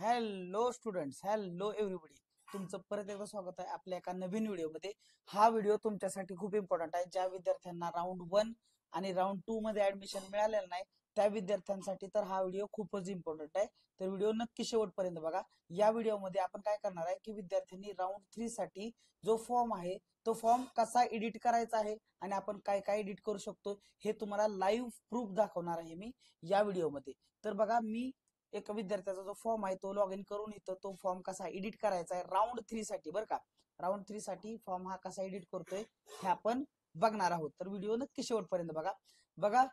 Hello students, hello everybody. तुमचं परत एकदा स्वागत आहे आपल्या एका नवीन व्हिडिओमध्ये. हा व्हिडिओ तुमच्यासाठी खूप इम्पॉर्टंट आहे. ज्या विद्यार्थ्यांना राऊंड 1 आणि राऊंड 2 मध्ये ऍडमिशन मिळालेलं नाही त्या विद्यार्थ्यांसाठी तर हा व्हिडिओ खूपच इम्पॉर्टंट आहे. तर व्हिडिओ नक्की शेवटपर्यंत बघा. या व्हिडिओमध्ये आपण काय करणार आहे की विद्यार्थ्यांनी राऊंड 3 साठी जो फॉर्म आहे तो फॉर्म कसा एडिट करायचा आहे आणि आपण काय काय एडिट करू शकतो हे तुम्हाला लाईव्ह प्रूफ दाखवणार आहे मी या व्हिडिओमध्ये. तर बघा, मी एका विद्यार्थ्याचा जो फॉर्म आहे तो लॉग इन करून इथं तो फॉर्म कसा एडिट करायचा आहे राऊंड 3 साठी, बरं का. राऊंड 3 साठी फॉर्म हा कसा एडिट करतोय हे आपण बघणार आहोत. तर व्हिडिओ नक्की शेवटपर्यंत बघा. बघा,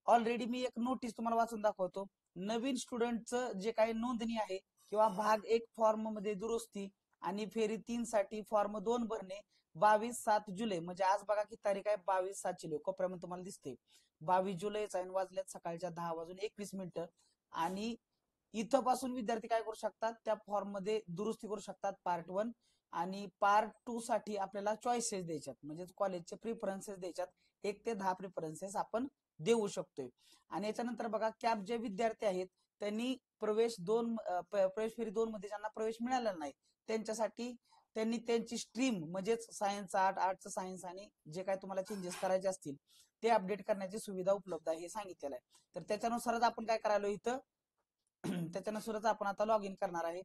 ऑलरेडी मी एक नोटीस तुम्हाला वाचून दाखवतो. नवीन स्टुडंटचं जे काही नोंदणी आहे किंवा भाग 1 फॉर्म मध्ये दुरुस्ती आणि फेरी 3 साठी फॉर्म 2 भरणे 22/7 जुलै, म्हणजे आज बघा की तारीख आहे 22/7 जुलै. कोपऱ्यामध्ये तुम्हाला दिसते 22 जुलैच आहे. वाजल्यात सकाळच्या 10:21 आणि इथं पासून विद्यार्थी काय करू शकतात, त्या फॉर्म मध्ये दुरुस्ती करू शकतात पार्ट 1 आणि पार्ट 2 साठी आपल्याला चॉईसेस द्यायच्यात, म्हणजे कॉलेजचे प्रिफरन्सेस द्यायच्यात. 1 ते 10 प्रिफरन्सेस आपण देऊ शकतोय. आणि याच्यानंतर बघा, कॅप जे विद्यार्थी आहेत त्यांनी प्रवेश फेरी 2 मध्ये ज्यांना प्रवेश मिळालेला नाही त्यांच्यासाठी त्यांनी त्यांची स्ट्रीम म्हणजेच सायन्स आर्ट, आर्टचं सायन्स आणि जे काय तुम्हाला चेंजेस करायचे असतील ते अपडेट करण्याची सुविधा उपलब्ध आहे हे सांगितलेलं आहे. तर त्याच्यानुसारच आपण काय करायलो इथं त्याच्यानुसारच आपण आता लॉग इन करणार आहे.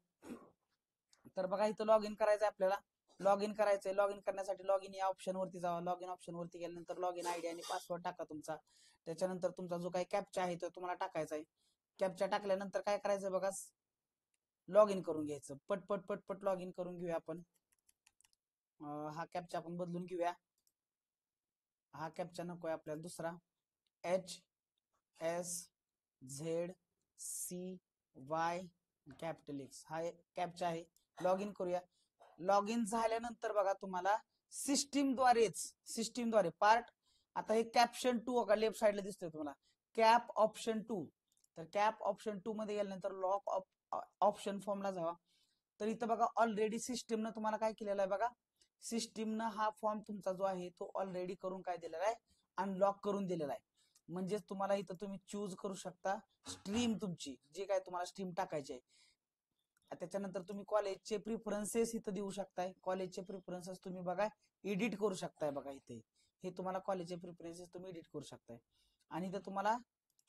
तर बघा, इथं लॉग इन करायचं आहे आपल्याला. लॉग इन करायचंय. लॉग इन करण्यासाठी लॉग इन या ऑप्शन वरती जावा. लॉग इन ऑप्शन वरती गेल्यानंतर लॉग इन आयडी आणि पासवर्ड टाका तुमचा. त्याच्यानंतर तुमचा जो काही कॅप्चा आहे तो तुम्हाला टाकायचा आहे. कॅप्चा टाकल्यानंतर काय करायचं बघा, लॉग इन करून घ्यायचं. पट पट पट लॉग इन करून घेऊया आपण. हा कॅप्चा आपण बदलून घेऊया. हा कॅप्चा नकोय आपल्याला, दुसरा HSZCY कॅपिटल X हा कॅप्चा आहे. लॉग इन करूया. लॉग इन झाल्यानंतर बघा, तुम्हाला सिस्टीमद्वारे पार्ट, आता हे कॅप्शन 2 बघा लेफ्ट साईडला दिसतोय तुम्हाला, कॅप ऑप्शन 2. तर कॅप ऑप्शन 2 मध्ये गेल्यानंतर लॉक ऑप्शन फॉर्मला जावा. तर इथं बघा, ऑलरेडी सिस्टीमनं तुम्हाला काय केलेलं आहे बघा, सिस्टीमनं हा फॉर्म तुमचा जो आहे तो ऑलरेडी करून काय दिलेला आहे, अनलॉक करून दिलेला आहे. म्हणजेच तुम्हाला इथं तुम्ही चूज करू शकता स्ट्रीम तुमची, जे काय तुम्हाला स्ट्रीम टाकायची आहे. त्याच्यानंतर तुम्ही कॉलेजचे प्रिफरन्सेस इथं देऊ शकताय. कॉलेजचे प्रिफरन्सेस तुम्ही बघा एडिट करू शकताय. बघा इथे हे तुम्हाला कॉलेजचे प्रिफरन्सेस तुम्ही एडिट करू शकताय. आणि इथं तुम्हाला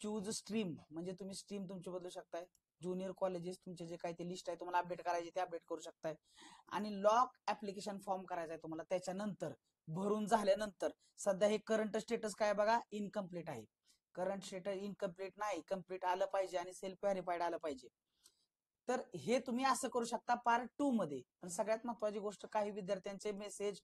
चूज स्ट्रीम म्हणजे तुम्ही स्ट्रीम तुमची बदलू शकताय. ज्युनियर कॉलेजेस तुमचे जे काही ते लिस्ट आहे तुम्हाला अपडेट करायचे ते अपडेट करू शकताय. आणि लॉक ऍप्लिकेशन फॉर्म करायचा आहे तुम्हाला. त्याच्यानंतर भरून झाल्यानंतर सध्या हे करंट स्टेटस काय बघा, इनकम्प्लीट आहे. करंट स्टेटस इनकम्प्लीट नाही, कम्प्लीट आलं पाहिजे आणि सेल्फ व्हेरिफाईड आलं पाहिजे. तर हे तुम्ही असं करू शकता पार्ट 2 मध्ये. पण सगळ्यात महत्वाची गोष्ट, काही विद्यार्थ्यांचे मेसेज,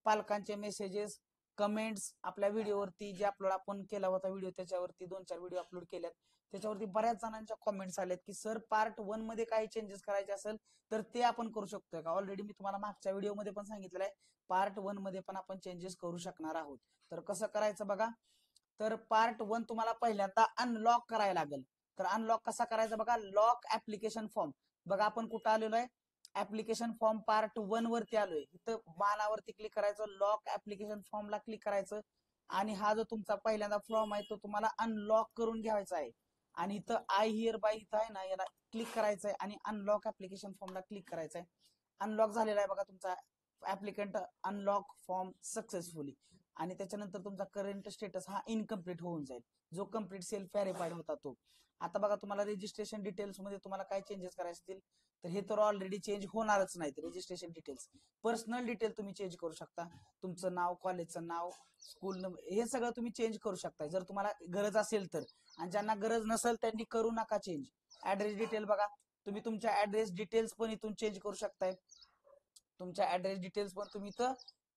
पालकांचे मेसेजेस, कमेंट्स आपल्या व्हिडिओवरती जे अपलोड आपण केला होता व्हिडिओ, त्याच्यावरती 2-4 व्हिडिओ अपलोड केल्यात, त्याच्यावरती बऱ्याच जणांच्या कमेंट्स आल्यात की सर पार्ट 1 मध्ये काही चेंजेस करायचे असेल तर ते आपण करू शकतोय का. ऑलरेडी मी तुम्हाला मागच्या व्हिडिओमध्ये पण सांगितलेलं आहे, पार्ट 1 मध्ये पण आपण चेंजेस करू शकणार आहोत. तर कसं करायचं बघा. तर पार्ट 1 तुम्हाला पहिल्यांदा अनलॉक करायला लागेल. तर अनलॉक कसा करायचा बघा, लॉक ऍप्लिकेशन फॉर्म. बघा आपण कुठं आलेलो आहे, ऍप्लिकेशन फॉर्म पार्ट 1 वरती आलोय. इथं बाणावरती क्लिक करायचं, लॉक ऍप्लिकेशन फॉर्मला क्लिक करायचं आणि हा जो तुमचा पहिल्यांदा फॉर्म आहे तो तुम्हाला अनलॉक करून घ्यायचा आहे. आणि इथं आय हिअर बाय इथं आहे ना, याला क्लिक करायचं आहे आणि अनलॉक ऍप्लिकेशन फॉर्मला क्लिक करायचं आहे. अनलॉक झालेला आहे बघा तुमचा ऍप्लिकंट अनलॉक फॉर्म सक्सेसफुली. आणि त्याच्यानंतर तुमचा करंट स्टेटस हा इनकम्प्लीट होऊन जाईल, जो कम्प्लीट सेल्फ व्हेरिफाईड होता तो. आता बघा, तुम्हाला रजिस्ट्रेशन डिटेल्स मध्ये तुम्हाला काय चेंजेस करायचे असतील तर हे तर ऑलरेडी चेंज होणारच नाहीत. रजिस्ट्रेशन डिटेल्स, पर्सनल डिटेल तुम्ही चेंज करू शकता. तुमचं नाव, कॉलेजचं नाव, स्कूल नंबर, हे सगळं तुम्ही चेंज करू शकता जर तुम्हाला गरज असेल तर. आणि ज्यांना गरज नसेल त्यांनी करू नका चेंज. ऍड्रेस डिटेल बघा, तुम्ही तुमच्या ऍड्रेस डिटेल्स पण इथून चेंज करू शकताय. तुमच्या ऍड्रेस डिटेल्स पण तुम्ही इथं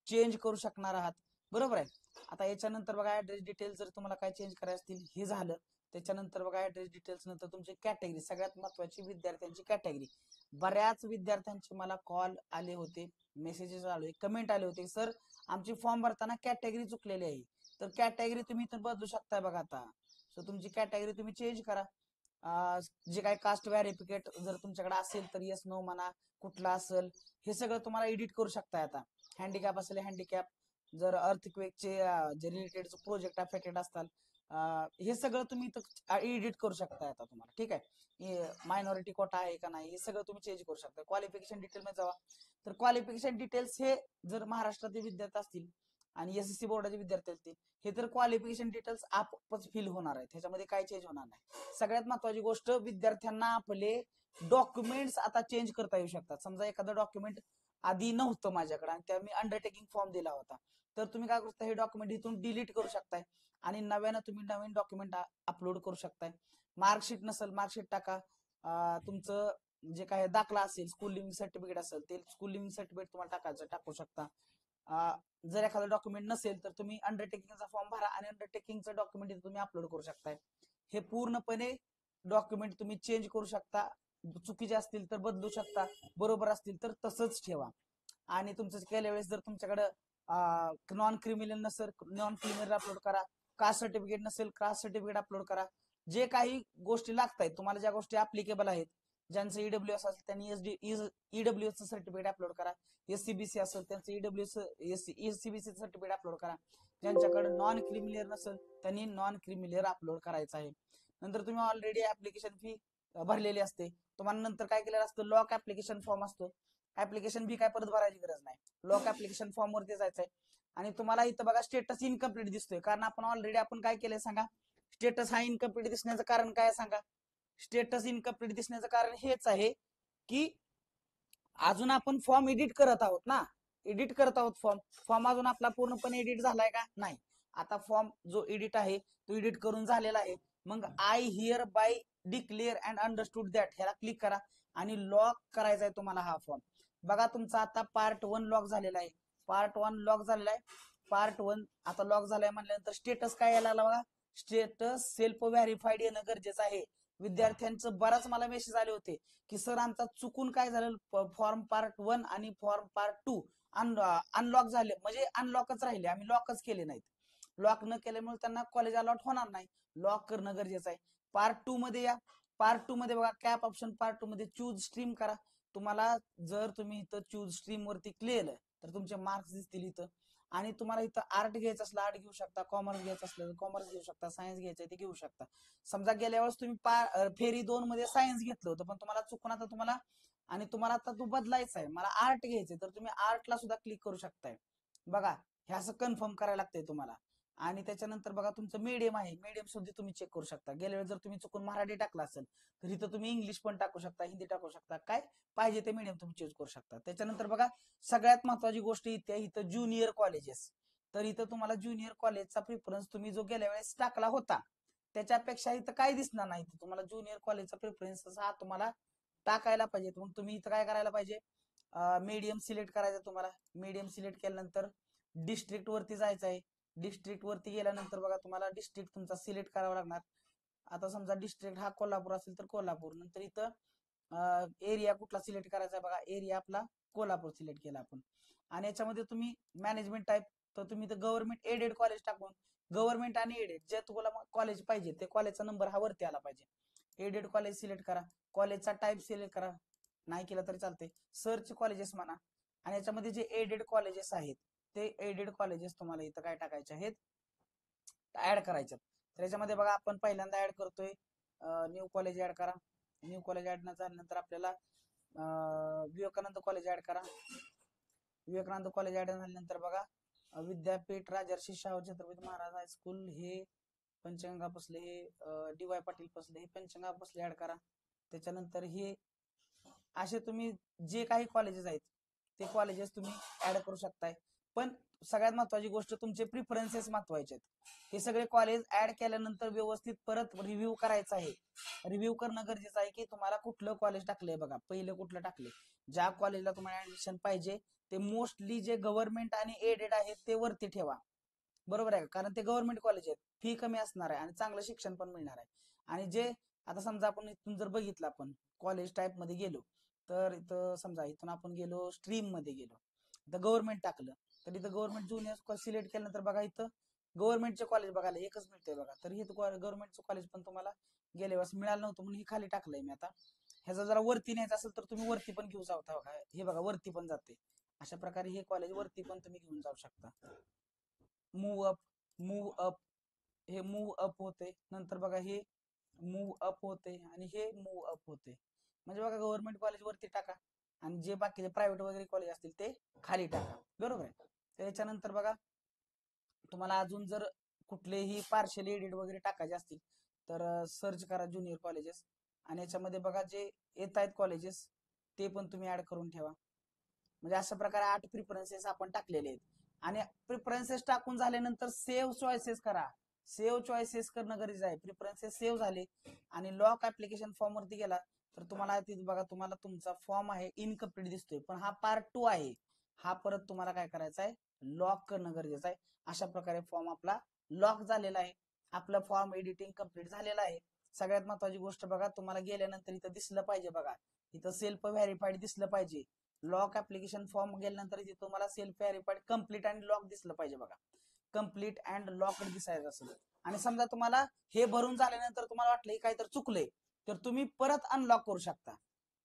चेंज करू शकणार आहात, बरोबर आहे. आता याच्यानंतर बघा, ऍड्रेस डिटेल्स जर तुम्हाला काय चेंज करायचे असतील हे झालं. त्याच्यानंतर बघा, ऍड्रेस डिटेल्स नंतर तुमची कॅटेगरी, सगळ्यात महत्वाची विद्यार्थ्यांची कॅटेगरी. बऱ्याच विद्यार्थ्यांचे मला कॉल आले होते, मेसेजेस आले, कमेंट आले होते, सर आमची फॉर्म भरताना कॅटेगरी चुकलेली आहे. तर कॅटेगरी तुम्ही इथून बदलू शकताय बघा आता. सो तुमची कॅटेगरी तुम्ही चेंज करा. जे काही कास्ट व्हेरिफिकेट जर तुमच्याकडे असेल तर येस नो म्हणा, कुठला असेल हे सगळं तुम्हाला एडिट करू शकताय आता. हँडिकॅप असेल हँडिकॅप, जर अर्थक्वेकचे जे रिलेटेड प्रोजेक्ट अफेक्टेड असतात हे सगळं तुम्ही एडिट करू शकता आता तुम्हाला, ठीक आहे. मायनॉरिटी कोटा आहे का नाही हे सगळं तुम्ही चेंज करू शकता. क्वालिफिकेशन डिटेल मध्ये जावा, तर क्वालिफिकेशन डिटेल्स हे जर महाराष्ट्रातील विद्यार्थी असतील आणि एसएससी बोर्डाचे विद्यार्थी असतील, हे तर क्वालिफिकेशन डिटेल्स आपच फिल होणार आहेत, ह्याच्यामध्ये काय चेंज होणार नाही. सगळ्यात महत्वाची गोष्ट, विद्यार्थ्यांना आपले डॉक्युमेंट्स आता चेंज करता येऊ शकतात. समजा एखादं डॉक्युमेंट आधी नव्हतं माझ्याकडे आणि त्या मी अंडरटेकिंग फॉर्म दिला होता, तर तुम्ही काय करू शकता, हे डॉक्युमेंट इथून डिलीट करू शकताय आणि नव्यानं तुम्ही नवीन डॉक्युमेंट अपलोड करू शकताय. मार्कशीट नसेल मार्कशीट टाका, तुमचं जे काय दाखला असेल, स्कूल लिव्हिंग सर्टिफिकेट असेल ते स्कूल लिव्हिंग सर्टिफिकेट तुम्हाला टाकू शकता. जर एखादं डॉक्युमेंट नसेल तर तुम्ही अंडरटेकिंगचा फॉर्म भरा आणि अंडरटेकिंगचं डॉक्युमेंट तुम्ही अपलोड करू शकताय. हे पूर्णपणे डॉक्युमेंट तुम्ही चेंज करू शकता, चुकीचे असतील तर बदलू शकता, बरोबर असतील तर तसंच ठेवा. आणि तुमचं केल्या वेळेस जर तुमच्याकडे नॉन क्रिमिनल नसेल नॉन क्रिमिनल अपलोड करा, कास्ट सर्टिफिकेट नसेल कास्ट सर्टिफिकेट अपलोड करा. जे काही गोष्टी लागतात तुम्हाला, ज्या गोष्टी ऍप्लिकेबल आहेत, ज्यांचं ईडब्ल्यूएस असेल त्यांनी ईडब्ल्यूएस सर्टिफिकेट अपलोड करा, एससीबीसी असेल त्यांचं एससीबीसी सर्टिफिकेट अपलोड करा, ज्यांच्याकडे नॉन क्रिमिलियर नसेल त्यांनी नॉन क्रिमिलियर अपलोड करायचं आहे. नंतर तुम्ही ऑलरेडी ऍप्लिकेशन फी भरलेली असते, तुम्हाला नंतर काय केलेलं असतं, लॉक ऍप्लिकेशन फॉर्म असतो, ऍप्लिकेशन फी काय परत भरायची गरज नाही, लॉक ऍप्लिकेशन फॉर्म वरती जायचंय. आणि तुम्हाला इथं बघा स्टेटस इनकम्प्लीट दिसतोय, कारण आपण काय केलंय सांगा, स्टेटस हा इनकम्प्लीट दिसण्याचं कारण काय सांगा. स्टेटस इनकम्प्लीट दिसण्याचं कारण हेच आहे की अजून आपण फॉर्म एडिट करत आहोत ना, एडिट करत आहोत फॉर्म, फॉर्म अजून आपला पूर्णपणे एडिट झालाय का नाही. आता फॉर्म जो एडिट आहे तो एडिट करून झालेला आहे. मग I hereby declare and understood that ह्याला क्लिक करा आणि लॉक करायचा आहे तुम्हाला हा फॉर्म. बघा तुमचा आता पार्ट 1 लॉक झालेला आहे, पार्ट 1 लॉक झालेला आहे, पार्ट 1 आता लॉक झालाय म्हटल्यानंतर स्टेटस काय यायला लागला बघा, स्टेटस सेल्फ व्हेरीफाईड येणं गरजेचं आहे. विद्यार्थ्यांचं बराच मला मेसेज आले होते की सर आमचा चुकून काय झालं, फॉर्म पार्ट 1 आणि फॉर्म पार्ट 2 अनलॉक झाले, म्हणजे अनलॉकच राहिले, आम्ही लॉकच केले नाहीत. लॉक न केल्यामुळे त्यांना कॉलेज अलॉट होणार नाही, लॉक करणं गरजेचं आहे. पार्ट 2 मध्ये या, पार्ट 2 मध्ये बघा कॅप ऑप्शन, पार्ट 2 मध्ये चूज स्ट्रीम करा. तुम्हाला जर तुम्ही इथं चूज स्ट्रीम वरती क्लिअर तर तुमचे मार्क्स दिसतील इथं. आणि तुम्हाला इथं आर्ट घ्यायचं असलं आर्ट घेऊ शकता, कॉमर्स घ्यायचं असलं कॉमर्स घेऊ शकता, सायन्स घ्यायचं ते घेऊ शकता. समजा गेल्या वेळेस तुम्ही फेरी 2 मध्ये सायन्स घेतलं होतं, पण तुम्हाला चुकून आता आता तो बदलायचा आहे, मला आर्ट घ्यायचंय, तर तुम्ही आर्टला सुद्धा क्लिक करू शकताय. बघा हे असं कन्फर्म करायला लागतंय तुम्हाला. आणि त्याच्यानंतर बघा तुमचं मीडियम आहे, मीडियम सुद्धा तुम्ही चेक करू शकता. गेल्या वेळेस जर तुम्ही चुकून मराठी टाकला असेल तर इथं तुम्ही इंग्लिश पण टाकू शकता, हिंदी टाकू शकता, काय पाहिजे ते मीडियम तुम्ही चूज करू शकता. त्याच्यानंतर बघा सगळ्यात महत्वाची गोष्ट इथं ज्युनियर कॉलेजेस, तर इथं तुम्हाला ज्युनियर कॉलेजचा प्रिफरन्स तुम्ही जो गेल्या वेळेस टाकला होता त्याच्यापेक्षा इथं काय दिसणार नाही, तुम्हाला ज्युनियर कॉलेजचा प्रिफरन्स हा तुम्हाला टाकायला पाहिजे. मग तुम्ही इथं काय करायला पाहिजे, मीडियम सिलेक्ट करायचं तुम्हाला. मीडियम सिलेक्ट केल्यानंतर डिस्ट्रिक्ट वरती जायचं आहे, डिस्ट्रिक्ट वरती गेल्यानंतर बघा तुम्हाला डिस्ट्रिक्ट तुमचा सिलेक्ट करावा लागणार. आता समजा डिस्ट्रिक्ट हा कोल्हापूर असेल तर कोल्हापूर, नंतर इथं एरिया कुठला सिलेक्ट करायचा आहे बघा, एरिया आपला कोल्हापूर सिलेक्ट केला आपण. आणि याच्यामध्ये तुम्ही मॅनेजमेंट टाईप, तर तुम्ही तर गव्हर्नमेंट एडेड कॉलेज टाकून, गव्हर्नमेंट आणि एडेड जे तुम्हाला कॉलेज पाहिजे ते कॉलेजचा नंबर हा वरती आला पाहिजे. एडेड कॉलेज सिलेक्ट करा, कॉलेजचा टाईप सिलेक्ट करा, नाही केलं तरी चालते, सर्च कॉलेजेस म्हणा. आणि याच्यामध्ये जे एडेड कॉलेजेस आहेत ते एडेड कॉलेजेस तुम्हाला इथं काय टाकायचे आहेत, ऍड करायचे. तर याच्यामध्ये बघा आपण पहिल्यांदा ऍड करतोय, न्यू कॉलेज ऍड करा. न्यू कॉलेज ऍड झाल्यानंतर आपल्याला विवेकानंद कॉलेज ऍड करा. विवेकानंद कॉलेज ऍड झाल्यानंतर बघा विद्यापीठ राजर्षी शाहू छत्रपती महाराज हायस्कूल हे पंचगंगा बसले, हे डी वाय पाटील बसले, हे पंचगंगा बसले ऍड करा. त्याच्यानंतर हे असे तुम्ही जे काही कॉलेजेस आहेत ते कॉलेजेस तुम्ही ऍड करू शकताय. पण सगळ्यात महत्वाची गोष्ट तुमचे प्रिफरन्सेस महत्वाचे आहेत. हे सगळे कॉलेज ऍड केल्यानंतर व्यवस्थित परत रिव्ह्यू करायचा आहे. रिव्ह्यू करणं गरजेचं आहे की तुम्हाला कुठलं कॉलेज टाकलंय, बघा पहिलं कुठलं टाकलंय, ज्या कॉलेजला तुम्हाला ऍडमिशन पाहिजे ते मोस्टली जे गव्हर्नमेंट आणि एडेड आहेत ते वरती ठेवा, बरोबर आहे का, कारण ते गव्हर्नमेंट कॉलेज आहेत, फी कमी असणार आहे आणि चांगलं शिक्षण पण मिळणार आहे. आणि जे आता समजा आपण इथून जर बघितलं, आपण कॉलेज टाईप मध्ये गेलो, तर इथं समजा इथून आपण गेलो स्ट्रीम मध्ये गेलो, तर गव्हर्नमेंट टाकलं, तर इथं गव्हर्नमेंट ज्युनियर सिलेक्ट केल्यानंतर बघा इथं गव्हर्नमेंटचे कॉलेज बघायला एकच मिळतंय बघा. तर हे गव्हर्नमेंटचं कॉलेज पण तुम्हाला गेल्या वेळेस मिळालं नव्हतं म्हणून हे खाली टाकलंय मी आता. ह्याचा जरा वरती न्यायचं असेल तर तुम्ही वरती पण घेऊ शकता बघा, हे बघा वरती पण जाते. अशा प्रकारे हे कॉलेज वरती पण तुम्ही घेऊन जाऊ शकता. मूव अप, मूव अप, हे मूव्ह अप होते, नंतर बघा हे मूव्ह अप होते आणि हे मूव्ह अप होते. म्हणजे बघा गव्हर्नमेंट कॉलेज वरती टाका आणि जे बाकीचे प्रायव्हेट वगैरे कॉलेज असतील ते खाली टाका. बरोबर आहे. त्याच्यानंतर बघा तुम्हाला अजून जर कुठलेही पार्शल एडिट वगैरे टाकायचे असतील तर सर्च करा ज्युनियर कॉलेजेस आणि याच्यामध्ये बघा जे येत आहेत कॉलेजेस ते पण तुम्ही ऍड करून ठेवा. म्हणजे अशा प्रकारे 8 प्रिफरन्सेस आपण टाकलेले आहेत आणि प्रिफरन्सेस टाकून झाल्यानंतर सेव्ह चॉईसेस करा. सेव्ह चॉईसेस करणं गरजेचं आहे. प्रिफरन्सेस सेव्ह झाले आणि लॉक ऍप्लिकेशन फॉर्म वरती गेला तर तुम्हाला तिथे बघा तुम्हाला तुमचा फॉर्म आहे इनकम्प्लीट दिसतोय, पण हा पार्ट 2 आहे. हा परत तुम्हाला काय करायचा आहे, लॉक करणं गरजेचं आहे. अशा प्रकारे फॉर्म आपला लॉक झालेला आहे. आपला फॉर्म एडिटिंग कम्प्लीट झालेला आहे. सगळ्यात महत्वाची गोष्ट बघा तुम्हाला गेल्यानंतर इथं दिसलं पाहिजे बघा, इथं सेल्फ व्हेरीफाईड दिसलं पाहिजे. लॉक ऍप्लिकेशन फॉर्म गेल्यानंतर इथे तुम्हाला सेल्फ व्हेरीफाईड कम्प्लीट आणि लॉक दिसलं पाहिजे बघा. कम्प्लीट अँड लॉकड दिसायचं असेल आणि समजा तुम्हाला हे भरून झाल्यानंतर तुम्हाला वाटलं काय तर चुकलंय तर तुम्ही परत अनलॉक करू शकता.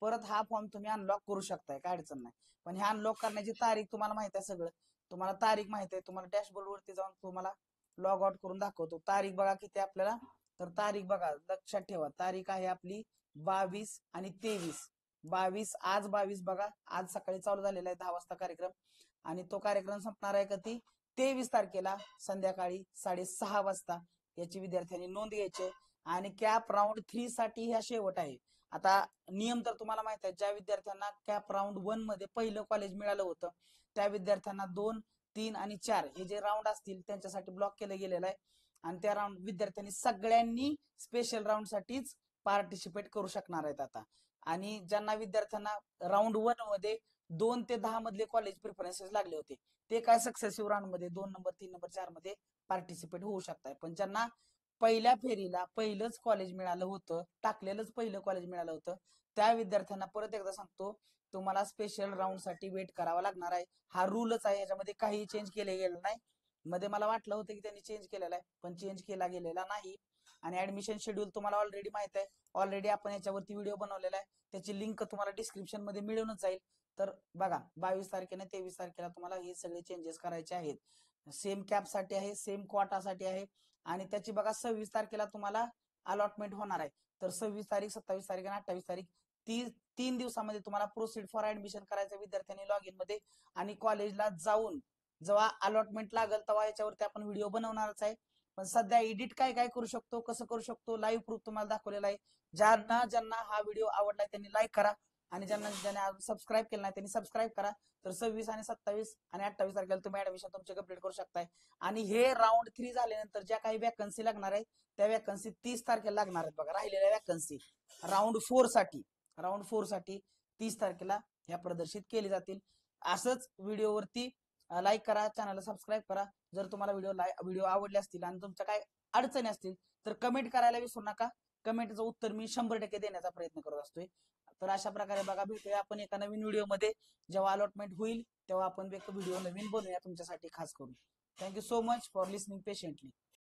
परत हा फॉर्म तुम्ही अनलॉक करू शकताय, काय अडचण नाही. पण हे अनलॉक करण्याची तारीख तुम्हाला माहित आहे सगळं. तुम्हाला तारीख माहित आहे, तुम्हाला डॅशबोर्ड वरती जाऊन तुम्हाला लॉग आउट करून दाखवतो. तारीख बघा किती आपल्याला, तर तारीख बघा लक्षात ठेवा, तारीख आहे आपली 22 आणि 23. 22 आज 22 बघा, आज सकाळी चालू झालेला आहे 10 वाजता कार्यक्रम आणि तो कार्यक्रम संपणार आहे कधी, 23 तारखेला संध्याकाळी 6:30 वाजता. याची विद्यार्थ्यांनी नोंद घ्यायची आणि कॅप राऊंड 3 साठी ह्या शेवट आहे. आता नियम तर तुम्हाला माहित आहे, ज्या विद्यार्थ्यांना कॅप राऊंड 1 मध्ये पहिलं कॉलेज मिळालं होतं त्या विद्यार्थ्यांना 2, 3 आणि 4 हे जे राऊंड असतील त्यांच्यासाठी ब्लॉक केलं गेलेलं आहे आणि त्या राऊंड विद्यार्थ्यांनी सगळ्यांनी स्पेशल राऊंड साठीच पार्टिसिपेट करू शकणार आहेत आता. आणि ज्यांना विद्यार्थ्यांना राऊंड 1 मध्ये 2 ते 10 मधले कॉलेज प्रिफरन्सेस लागले होते ते काय सक्सेसिव्ह राऊंड मध्ये 2 नंबर 3 नंबर 4 मध्ये पार्टिसिपेट होऊ शकताय. पण ज्यांना पहिल्या फेरीला पहिलंच कॉलेज मिळालं होतं, टाकलेलंच पहिलं कॉलेज मिळालं होतं, त्या विद्यार्थ्यांना परत एकदा सांगतो तुम्हाला स्पेशल राऊंड साठी वेट करावा लागणार आहे. हा रूलच आहे, याच्यामध्ये काही चेंज केले गेलं नाही. मध्ये मला वाटलं होतं की त्यांनी चेंज केलेला आहे पण चेंज केला गेलेला नाही. आणि ऍडमिशन शेड्यूल तुम्हाला ऑलरेडी माहित आहे, ऑलरेडी आपण याच्यावरती व्हिडिओ बनवलेला आहे, त्याची लिंक तुम्हाला डिस्क्रिप्शन मध्ये मिळूनच जाईल. तर बघा 22 तारखेने 23 तारखेला तुम्हाला हे सगळे चेंजेस करायचे आहेत. सेम कॅप साठी आहे, सेम क्वाटासाठी आहे आणि त्याची बघा 26 तारखेला तुम्हाला अलॉटमेंट होणार आहे. तर 26 तारीख 27 तारीख आणि 28 तारीख 3 दिवसामध्ये तुम्हाला प्रोसीड फॉर ऍडमिशन करायचं विद्यार्थ्यांनी लॉग इन मध्ये आणि कॉलेजला जाऊन जेव्हा अलॉटमेंट लागेल तेव्हा याच्यावरती आपण व्हिडिओ बनवणारच आहे. पण सध्या एडिट काय काय करू शकतो, कसं करू शकतो, लाईव्ह प्रूफ तुम्हाला दाखवलेला आहे. ज्यांना ज्यांना हा व्हिडिओ आवडलाय त्यांनी लाईक करा आणि ज्यांना ज्यांनी सबस्क्राईब केलं नाही त्यांनी सबस्क्राईब करा. तर 26 आणि 27 आणि 28 तारखेला तुम्ही ऍडमिशन तुमचे कंप्लीट करू शकताय. आणि हे राऊंड 3 झाल्यानंतर ज्या काही वॅकन्सी लागणार आहे त्या वॅकन्सी 30 तारखेला लागणार आहेत बघा. राहिलेल्या वॅकन्सी राऊंड 4 साठी 30 तारखेला ह्या प्रदर्शित केली जातील. असंच व्हिडिओवरती लाईक करा, चॅनलला सबस्क्राईब करा. जर तुम्हाला व्हिडिओ आवडले असतील आणि तुमच्या काय अडचणी असतील तर कमेंट करायला विसरू नका. कमेंटचं उत्तर मी 100% देण्याचा प्रयत्न करत असतोय. तर अशा प्रकारे बघा भेटूया आपण एका नवीन व्हिडिओमध्ये. जेव्हा अलॉटमेंट होईल तेव्हा आपण एक व्हिडिओ नवीन बनवूया तुमच्यासाठी खास करून. Thank you so much for listening patiently.